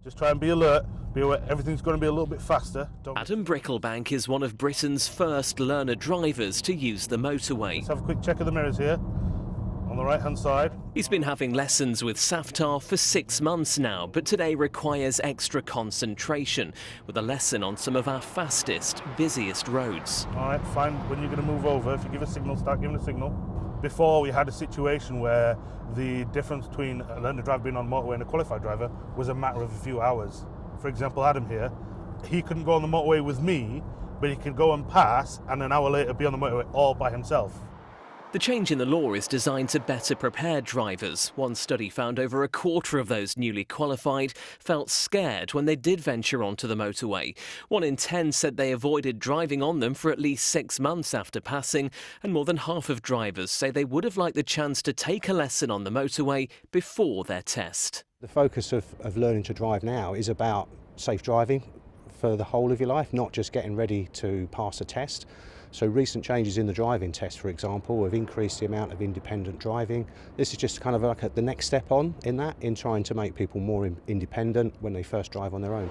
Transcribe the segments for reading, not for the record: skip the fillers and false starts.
Just try and be alert, be aware everything's going to be a little bit faster. Adam Bricklebank is one of Britain's first learner drivers to use the motorway. Let's have a quick check of the mirrors here, on the right-hand side. He's been having lessons with Saftar for 6 months now, but today requires extra concentration with a lesson on some of our fastest, busiest roads. All right, fine. When you're going to move over, if you give a signal, start giving a signal. Before, we had a situation where the difference between a learner driver being on motorway and a qualified driver was a matter of a few hours. For example, Adam here, he couldn't go on the motorway with me, but he could go and pass and an hour later be on the motorway all by himself. The change in the law is designed to better prepare drivers. One study found over a quarter of those newly qualified felt scared when they did venture onto the motorway. 1 in 10 said they avoided driving on them for at least 6 months after passing, and more than half of drivers say they would have liked the chance to take a lesson on the motorway before their test. The focus of learning to drive now is about safe driving for the whole of your life, not just getting ready to pass a test. So recent changes in the driving test, for example, have increased the amount of independent driving. This is just kind of like the next step on in trying to make people more independent when they first drive on their own.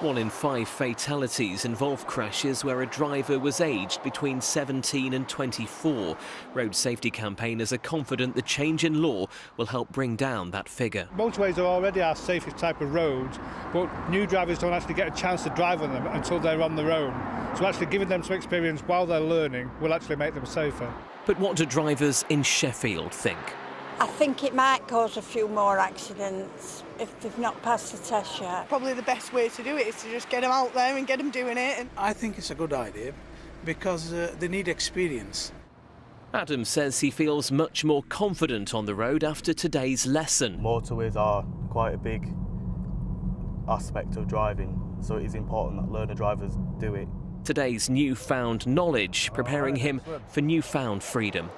1 in 5 fatalities involve crashes where a driver was aged between 17 and 24. Road safety campaigners are confident the change in law will help bring down that figure. Motorways are already our safest type of roads, but new drivers don't actually get a chance to drive on them until they're on their own. So actually giving them some experience while they're learning will actually make them safer. But what do drivers in Sheffield think? I think it might cause a few more accidents if they've not passed the test yet. Probably the best way to do it is to just get them out there and get them doing it. I think it's a good idea because they need experience. Adam says he feels much more confident on the road after today's lesson. Motorways are quite a big aspect of driving, so it is important that learner drivers do it. Today's newfound knowledge preparing him for newfound freedom.